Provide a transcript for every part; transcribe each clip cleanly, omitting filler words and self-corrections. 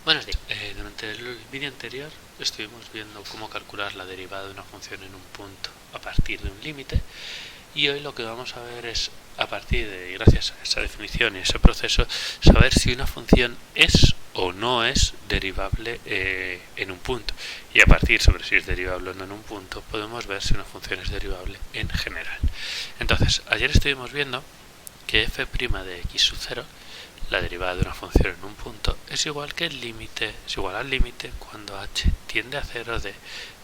Buenos días. Durante el vídeo anterior estuvimos viendo cómo calcular la derivada de una función en un punto a partir de un límite, y hoy lo que vamos a ver es, a partir de, gracias a esa definición y ese proceso, saber si una función es o no es derivable en un punto. Y a partir sobre si es derivable o no en un punto, podemos ver si una función es derivable en general. Entonces, ayer estuvimos viendo que f' de x sub 0, la derivada de una función en un punto, es igual que el límite, es igual al límite cuando h tiende a 0 de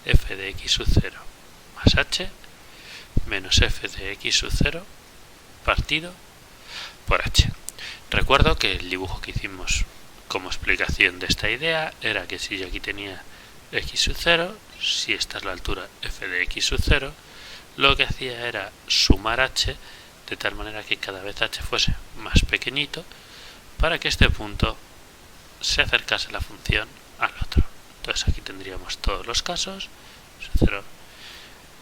f de x sub 0 más h menos f de x sub 0 partido por h. Recuerdo que el dibujo que hicimos como explicación de esta idea era que si yo aquí tenía x sub 0, si esta es la altura f de x sub 0, lo que hacía era sumar h de tal manera que cada vez h fuese más pequeñito para que este punto se acercase la función al otro. Entonces aquí tendríamos todos los casos: 0,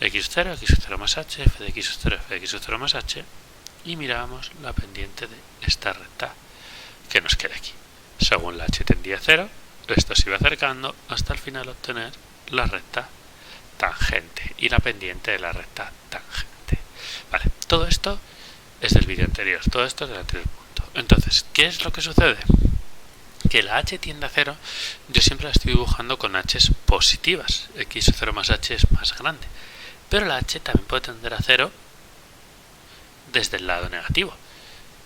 x0, x0 más h, f de x0, f de x0 más h, y mirábamos la pendiente de esta recta que nos queda aquí. Según la h tendía a 0, esto se iba acercando hasta al final obtener la recta tangente y la pendiente de la recta tangente. Vale, todo esto es del vídeo anterior, todo esto es del anterior punto. Entonces, ¿qué es lo que sucede? Que la h tiende a 0, yo siempre la estoy dibujando con h's positivas, x0 más h es más grande, pero la h también puede tender a 0 desde el lado negativo,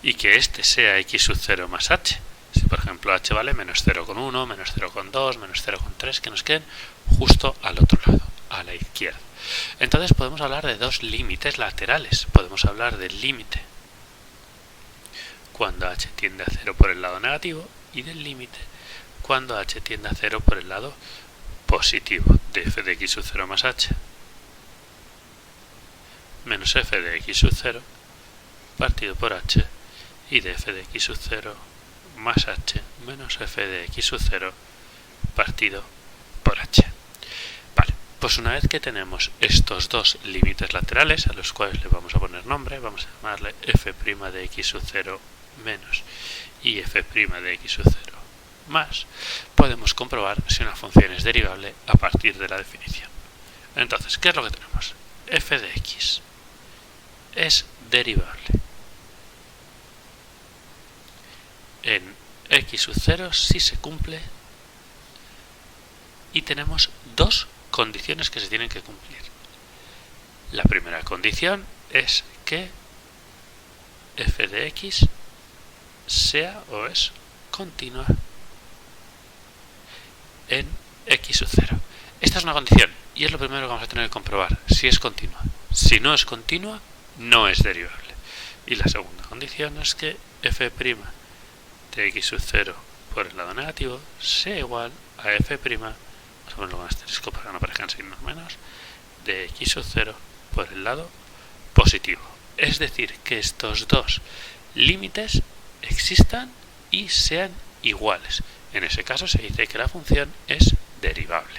y que este sea x sub 0 más h. Si por ejemplo h vale menos 0,1, menos 0,2, menos 0,3, que nos queden justo al otro lado, a la izquierda. Entonces podemos hablar de dos límites laterales. Podemos hablar del límite cuando h tiende a 0 por el lado negativo y del límite cuando h tiende a 0 por el lado positivo, de f de x sub 0 más h menos f de x sub 0 partido por h, y de f de x sub 0 más h menos f de x sub 0 partido por h. Vale, pues una vez que tenemos estos dos límites laterales, a los cuales le vamos a poner nombre, vamos a llamarle f' de x sub 0 menos y f' de x sub 0 más, podemos comprobar si una función es derivable a partir de la definición. Entonces, ¿qué es lo que tenemos? F de x es derivable en x sub 0 si se cumple, y tenemos dos condiciones que se tienen que cumplir. La primera condición es que f de x sea o es continua en x sub 0. Esta es una condición y es lo primero que vamos a tener que comprobar, si es continua. Si no es continua, no es derivable. Y la segunda condición es que f' de x sub 0 por el lado negativo sea igual a f', vamos a ponerlo con asterisco para que no aparezcan signos menos, de x sub 0 por el lado positivo. Es decir, que estos dos límites existan y sean iguales. En ese caso se dice que la función es derivable.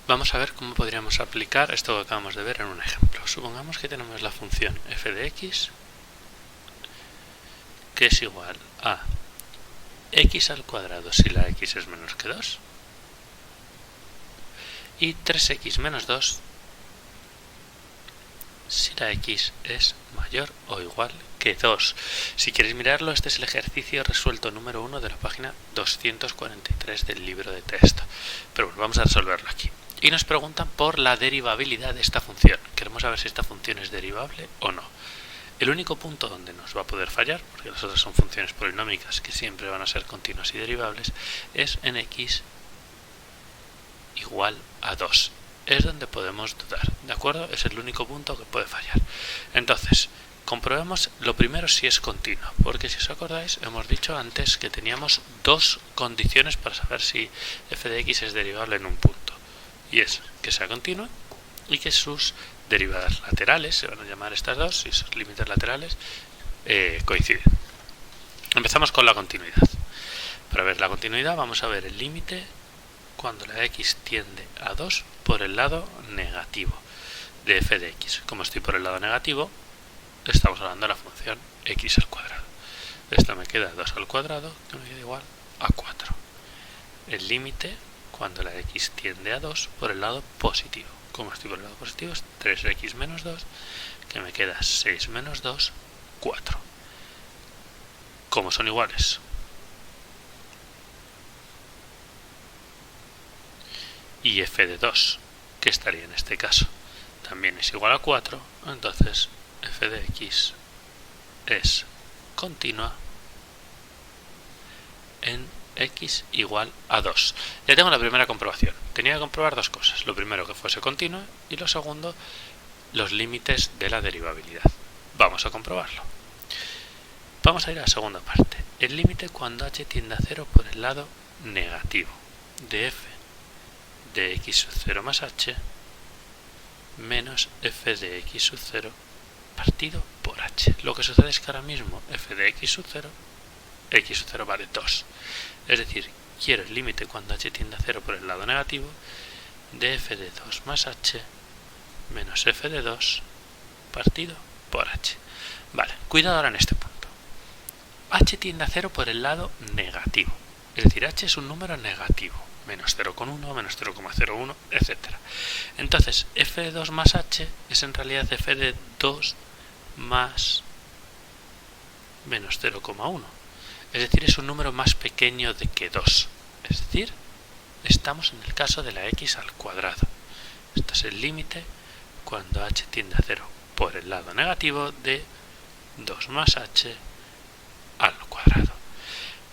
Vamos a ver cómo podríamos aplicar esto que acabamos de ver en un ejemplo. Supongamos que tenemos la función f de x, que es igual a x al cuadrado si la x es menor que 2 y 3x menos 2 si la x es mayor o igual que 2. Si queréis mirarlo, este es el ejercicio resuelto número 1 de la página 243 del libro de texto. Pero bueno, vamos a resolverlo aquí. Y nos preguntan por la derivabilidad de esta función. Queremos saber si esta función es derivable o no. El único punto donde nos va a poder fallar, porque las otras son funciones polinómicas que siempre van a ser continuas y derivables, es en x igual a 2. Es donde podemos dudar, ¿de acuerdo? Es el único punto que puede fallar. Entonces, comprobemos lo primero si es continuo, porque si os acordáis, hemos dicho antes que teníamos dos condiciones para saber si f de x es derivable en un punto, y es que sea continua y que sus derivadas laterales, se van a llamar estas dos, y sus límites laterales coinciden. Empezamos con la continuidad. Para ver la continuidad vamos a ver el límite cuando la x tiende a 2 por el lado negativo de f de x. Como estoy por el lado negativo, estamos hablando de la función x al cuadrado. Esto me queda 2 al cuadrado, que me queda igual a 4. el límite cuando la x tiende a 2 por el lado positivo. Como estoy por el lado positivo es 3x menos 2, que me queda 6 menos 2, 4. Como son iguales, y f de 2, que estaría en este caso, también es igual a 4, entonces f de x es continua en x igual a 2. Ya tengo la primera comprobación. Tenía que comprobar dos cosas. Lo primero, que fuese continua, y lo segundo, los límites de la derivabilidad. Vamos a comprobarlo. Vamos a ir a la segunda parte. El límite cuando h tiende a 0 por el lado negativo de f de x sub 0 más h menos f de x sub 0 partido por h. Lo que sucede es que ahora mismo f de x sub 0 vale 2. Es decir, quiero el límite cuando h tiende a 0 por el lado negativo de f de 2 más h menos f de 2 partido por h. Vale, cuidado ahora en este punto. H tiende a 0 por el lado negativo. Es decir, h es un número negativo. Menos 0,1, menos 0,01, etc. Entonces, f de 2 más h es en realidad f de 2 más menos 0,1. Es decir, es un número más pequeño de que 2. Es decir, estamos en el caso de la x al cuadrado. Este es el límite cuando h tiende a 0 por el lado negativo de 2 más h al cuadrado.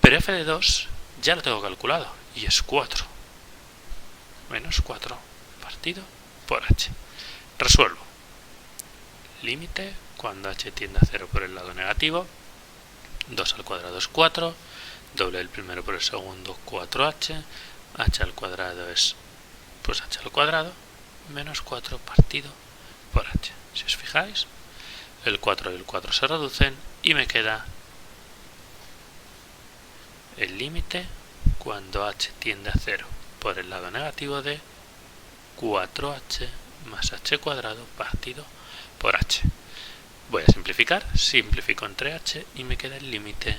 Pero f de 2 ya lo tengo calculado y es 4. Menos 4 partido por h. Resuelvo. Límite cuando h tiende a 0 por el lado negativo. 2 al cuadrado es 4. Doble el primero por el segundo, 4h. H al cuadrado es pues h al cuadrado menos 4 partido por h. Si os fijáis, el 4 y el 4 se reducen y me queda el límite cuando h tiende a 0 por el lado negativo de 4h más h cuadrado partido por h. Voy a simplificar, simplifico entre h y me queda el límite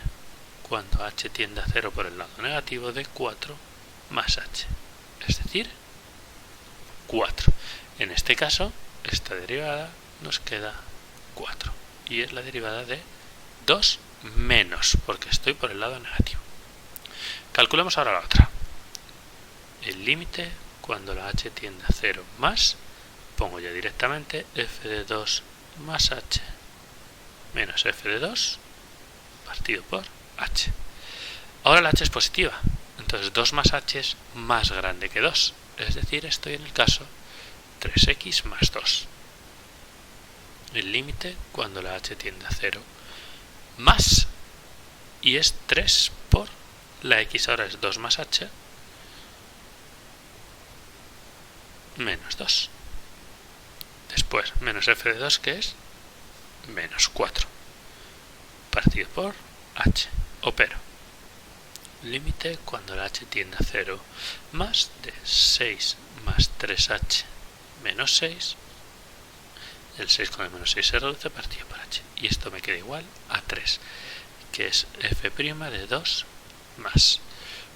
cuando h tiende a 0 por el lado negativo de 4 más h, es decir, 4. En este caso, esta derivada nos queda 4 y es la derivada de 2 menos, porque estoy por el lado negativo. Calculemos ahora la otra. El límite cuando la h tiende a 0 más, pongo ya directamente f de 2 más h menos f de 2 partido por h. Ahora la h es positiva, entonces 2 más h es más grande que 2, es decir, estoy en el caso 3x más 2. El límite cuando la h tiende a 0 más, y es 3 por la x ahora es 2 más h menos 2. Después menos f de 2 que es menos 4 partido por h. Opero. Límite cuando la h tiende a 0 más de 6 más 3h menos 6. El 6 con el menos 6 se reduce partido por h. Y esto me queda igual a 3, que es f' de 2 más.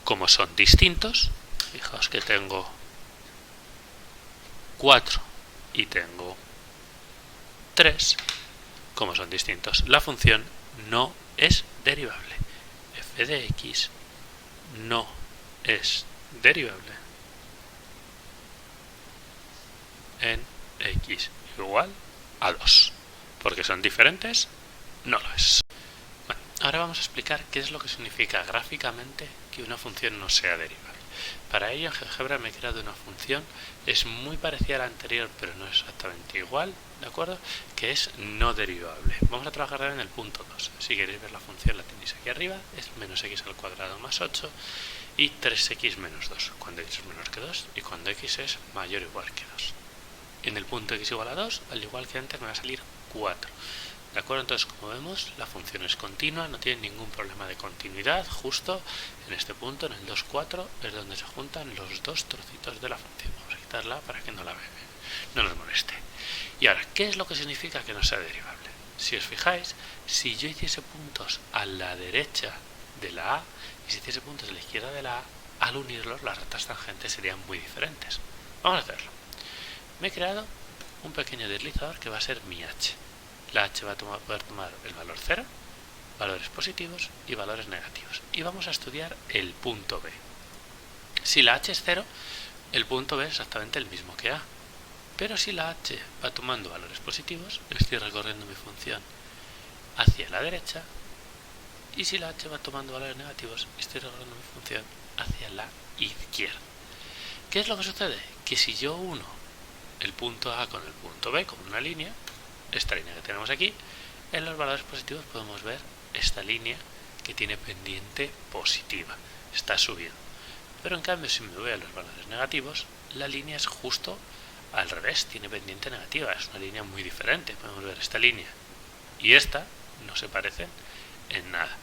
Como son distintos, fijaos que tengo 4 y tengo 3, como son distintos, la función no es derivable. F de x no es derivable en x igual a 2. Porque son diferentes, no lo es. Bueno, ahora vamos a explicar qué es lo que significa gráficamente que una función no sea derivable. Para ello en GeoGebra me he creado una función, es muy parecida a la anterior pero no exactamente igual, ¿de acuerdo? Que es no derivable. Vamos a trabajar en el punto 2. Si queréis ver la función la tenéis aquí arriba, es menos x al cuadrado más 8 y 3x menos 2, cuando x es menor que 2 y cuando x es mayor o igual que 2. En el punto x igual a 2, al igual que antes, me va a salir 4. ¿De acuerdo? Entonces, como vemos, la función es continua, no tiene ningún problema de continuidad. Justo en este punto, en el 2, 4, es donde se juntan los dos trocitos de la función. Vamos a quitarla para que no nos moleste. Y ahora, ¿qué es lo que significa que no sea derivable? Si os fijáis, si yo hiciese puntos a la derecha de la A y si hiciese puntos a la izquierda de la A, al unirlos las rectas tangentes serían muy diferentes. Vamos a hacerlo. Me he creado un pequeño deslizador que va a ser mi h. La h va a poder tomar el valor 0, valores positivos y valores negativos. Y vamos a estudiar el punto B. Si la h es 0, el punto B es exactamente el mismo que A. Pero si la h va tomando valores positivos, estoy recorriendo mi función hacia la derecha. Y si la h va tomando valores negativos, estoy recorriendo mi función hacia la izquierda. ¿Qué es lo que sucede? Que si yo uno el punto A con el punto B, con una línea, esta línea que tenemos aquí, en los valores positivos podemos ver esta línea que tiene pendiente positiva, está subiendo. Pero en cambio, si me voy a los valores negativos, la línea es justo al revés, tiene pendiente negativa, es una línea muy diferente. Podemos ver esta línea y esta no se parecen en nada.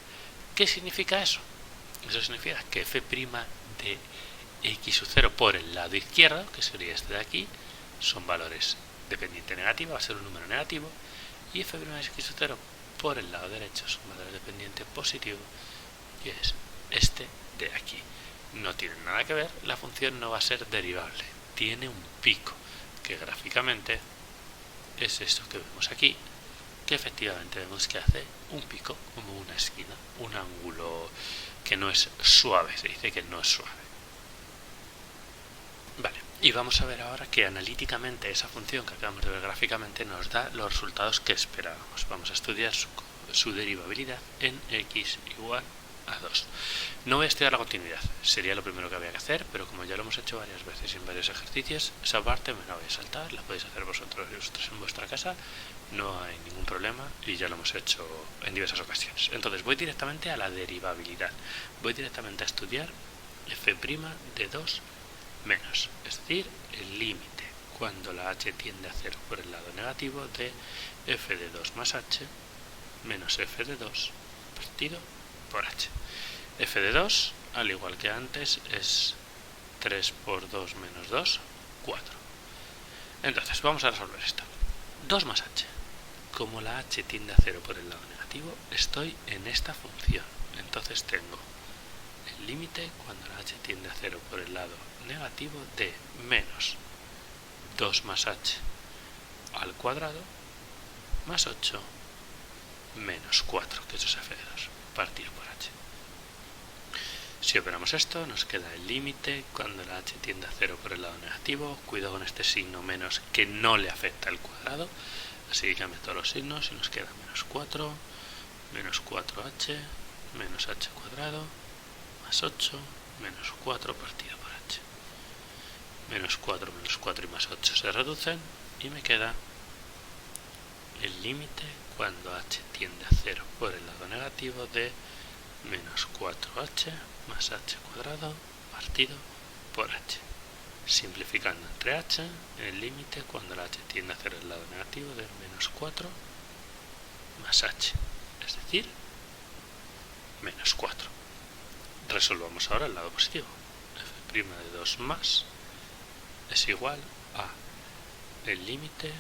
¿Qué significa eso? Eso significa que f' de x sub 0 por el lado izquierdo, que sería este de aquí, son valores de pendiente negativa, va a ser un número negativo, y f' de x sub 0 por el lado derecho son valores de pendiente positivo, que es este de aquí. No tienen nada que ver, la función no va a ser derivable, tiene un pico, que gráficamente es esto que vemos aquí, que efectivamente vemos que hace un pico, como una esquina, un ángulo que no es suave, se dice que no es suave. Vale, y vamos a ver ahora que analíticamente esa función que acabamos de ver gráficamente nos da los resultados que esperábamos. Vamos a estudiar su derivabilidad en x igual a 2. No voy a estudiar la continuidad, sería lo primero que había que hacer, pero como ya lo hemos hecho varias veces y en varios ejercicios, esa parte me la voy a saltar, la podéis hacer vosotros en vuestra casa, no hay ningún problema y ya lo hemos hecho en diversas ocasiones. Entonces voy directamente a la derivabilidad, voy directamente a estudiar f' de 2 menos, es decir, el límite cuando la h tiende a 0 por el lado negativo de f de 2 más h menos f de 2 partido por h. F de 2, al igual que antes, es 3 por 2 menos 2, 4. Entonces, vamos a resolver esto. 2 más h. Como la h tiende a 0 por el lado negativo, estoy en esta función. Entonces tengo el límite cuando la h tiende a 0 por el lado negativo de menos 2 más h al cuadrado más 8 menos 4, que eso es f de 2, partido por h. Si operamos esto, nos queda el límite cuando la h tiende a 0 por el lado negativo. Cuidado con este signo menos que no le afecta al cuadrado. Así que cambio todos los signos y nos queda menos 4, menos 4h, menos h cuadrado, más 8, menos 4 partido por h. Menos 4 y más 8 se reducen y me queda el límite cuando h tiende a 0 por el lado negativo de menos 4h más h cuadrado partido por h. Simplificando entre h, el límite cuando la h tiende a 0 el lado negativo de menos 4 más h, es decir, menos 4. Resolvamos ahora el lado positivo. f' de 2 más es igual a el límite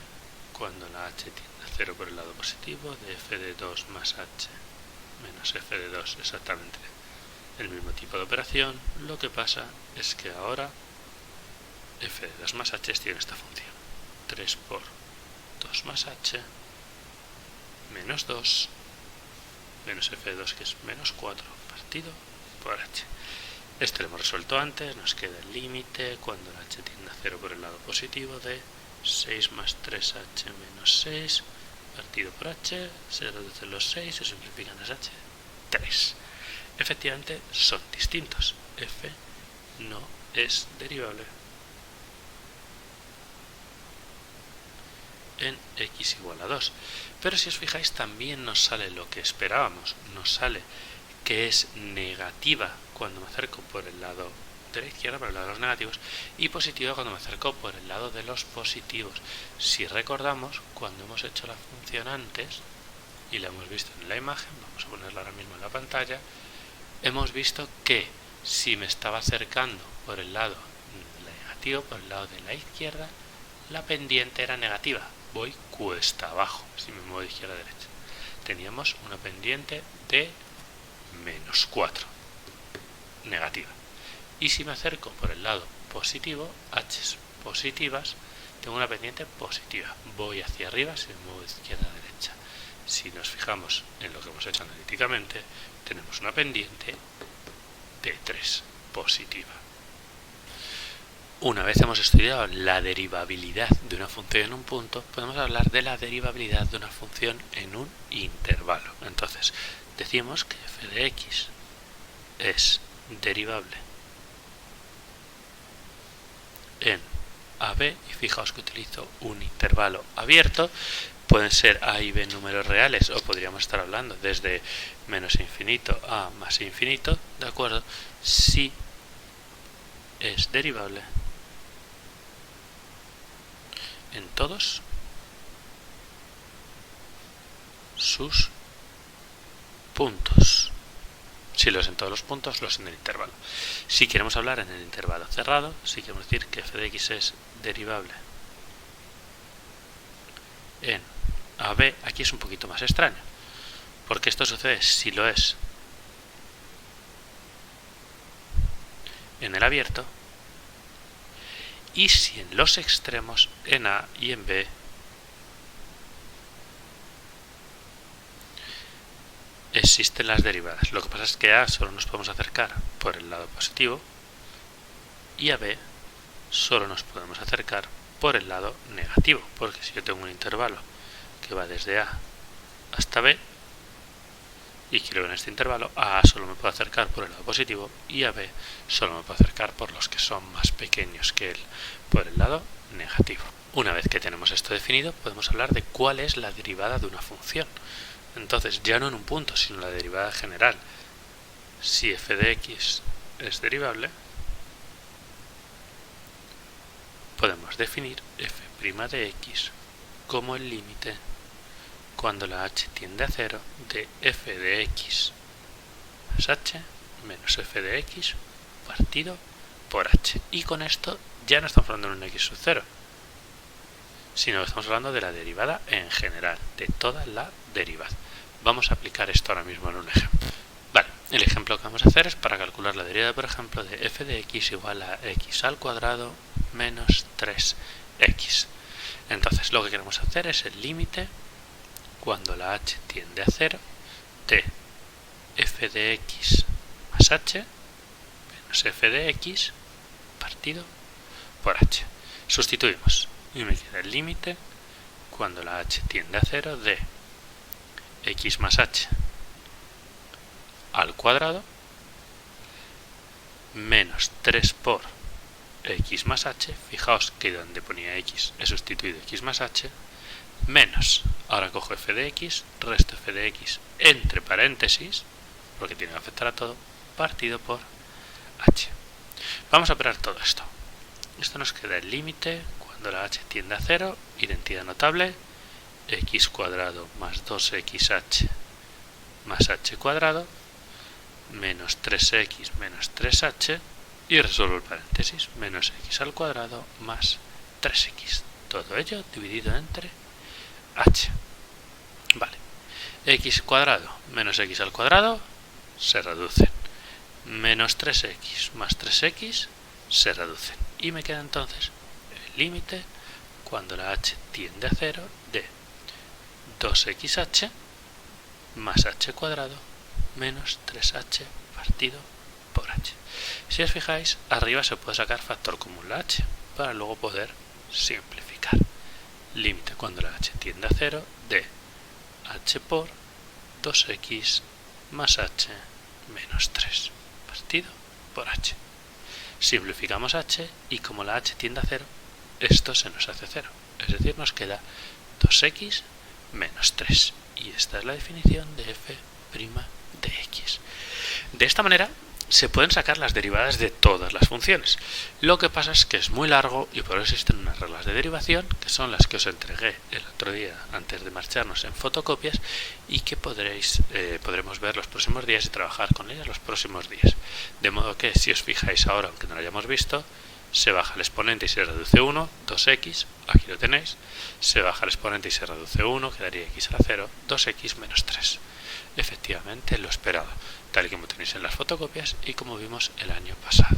cuando la h tiende a 0 por el lado positivo de f de 2 más h menos f de 2, exactamente el mismo tipo de operación. Lo que pasa es que ahora f de 2 más h tiene esta función, 3 por 2 más h menos 2 menos f de 2, que es menos 4 partido por h. Esto lo hemos resuelto antes, nos queda el límite cuando la h tiende a 0 por el lado positivo de 6 más 3h menos 6 partido por h, se reducen los 6, se simplifican las h, 3. Efectivamente son distintos, f no es derivable en x igual a 2, pero si os fijáis también nos sale lo que esperábamos, nos sale que es negativa cuando me acerco por el lado de la izquierda, por el lado de los negativos, y positiva cuando me acerco por el lado de los positivos. Si recordamos, cuando hemos hecho la función antes y la hemos visto en la imagen, vamos a ponerla ahora mismo en la pantalla, hemos visto que si me estaba acercando por el lado negativo, por el lado de la izquierda, la pendiente era negativa, voy cuesta abajo, si me muevo de izquierda a derecha. Teníamos una pendiente de menos 4, negativa. Y si me acerco por el lado positivo, h's positivas, tengo una pendiente positiva. Voy hacia arriba si me muevo de izquierda a derecha. Si nos fijamos en lo que hemos hecho analíticamente, tenemos una pendiente de 3 positiva. Una vez hemos estudiado la derivabilidad de una función en un punto, podemos hablar de la derivabilidad de una función en un intervalo. Entonces, decimos que f de x es derivable en AB, y fijaos que utilizo un intervalo abierto. Pueden ser a y b números reales, o podríamos estar hablando desde menos infinito a más infinito, ¿de acuerdo? Si es derivable en todos sus puntos. Si lo es en todos los puntos, lo es en el intervalo. Si queremos hablar en el intervalo cerrado, si queremos decir que f de x es derivable en AB, aquí es un poquito más extraño, porque esto sucede si lo es en el abierto y si en los extremos, en A y en B, existen las derivadas. Lo que pasa es que a solo nos podemos acercar por el lado positivo y a b solo nos podemos acercar por el lado negativo, porque si yo tengo un intervalo que va desde a hasta b y quiero en este intervalo, a solo me puedo acercar por el lado positivo y a b solo me puedo acercar por los que son más pequeños que él, por el lado negativo. Una vez que tenemos esto definido, podemos hablar de cuál es la derivada de una función. Entonces, ya no en un punto, sino la derivada general. Si f de x es derivable, podemos definir f' de x como el límite cuando la h tiende a 0 de f de x más h menos f de x partido por h. Y con esto ya no estamos hablando de un x sub 0, sino que estamos hablando de la derivada en general, de toda la derivada. Vamos a aplicar esto ahora mismo en un ejemplo. Vale, el ejemplo que vamos a hacer es para calcular la derivada, por ejemplo, de f de x igual a x al cuadrado menos 3x. Entonces, lo que queremos hacer es el límite cuando la h tiende a 0 de f de x más h menos f de x partido por h. Sustituimos y me queda el límite cuando la h tiende a 0 de x más h al cuadrado menos 3 por x más h. Fijaos que donde ponía x he sustituido x más h, menos, ahora cojo f de x, resto f de x entre paréntesis, porque tiene que afectar a todo, partido por h. Vamos a operar todo esto. Esto nos queda el límite cuando la h tiende a 0, identidad notable, x cuadrado más 2xh más h cuadrado menos 3x menos 3h, y resuelvo el paréntesis, menos x al cuadrado más 3x. Todo ello dividido entre h. Vale. X cuadrado menos x al cuadrado se reducen. Menos 3x más 3x se reducen. Y me queda entonces el límite cuando la h tiende a 0 de 2xh más h cuadrado menos 3h partido por h. Si os fijáis, arriba se puede sacar factor común la h para luego poder simplificar. Límite cuando la h tiende a 0 de h por 2x más h menos 3 partido por h. Simplificamos h y como la h tiende a 0, esto se nos hace 0. Es decir, nos queda 2x menos 3. Y esta es la definición de f' de x. De esta manera se pueden sacar las derivadas de todas las funciones. Lo que pasa es que es muy largo y por eso existen unas reglas de derivación, que son las que os entregué el otro día antes de marcharnos en fotocopias, y que podremos ver los próximos días y trabajar con ellas los próximos días. De modo que, si os fijáis ahora, aunque no lo hayamos visto, se baja el exponente y se reduce 1, 2x, aquí lo tenéis. Se baja el exponente y se reduce 1, quedaría x a la 0, 2x menos 3. Efectivamente, lo esperado, tal y como tenéis en las fotocopias y como vimos el año pasado.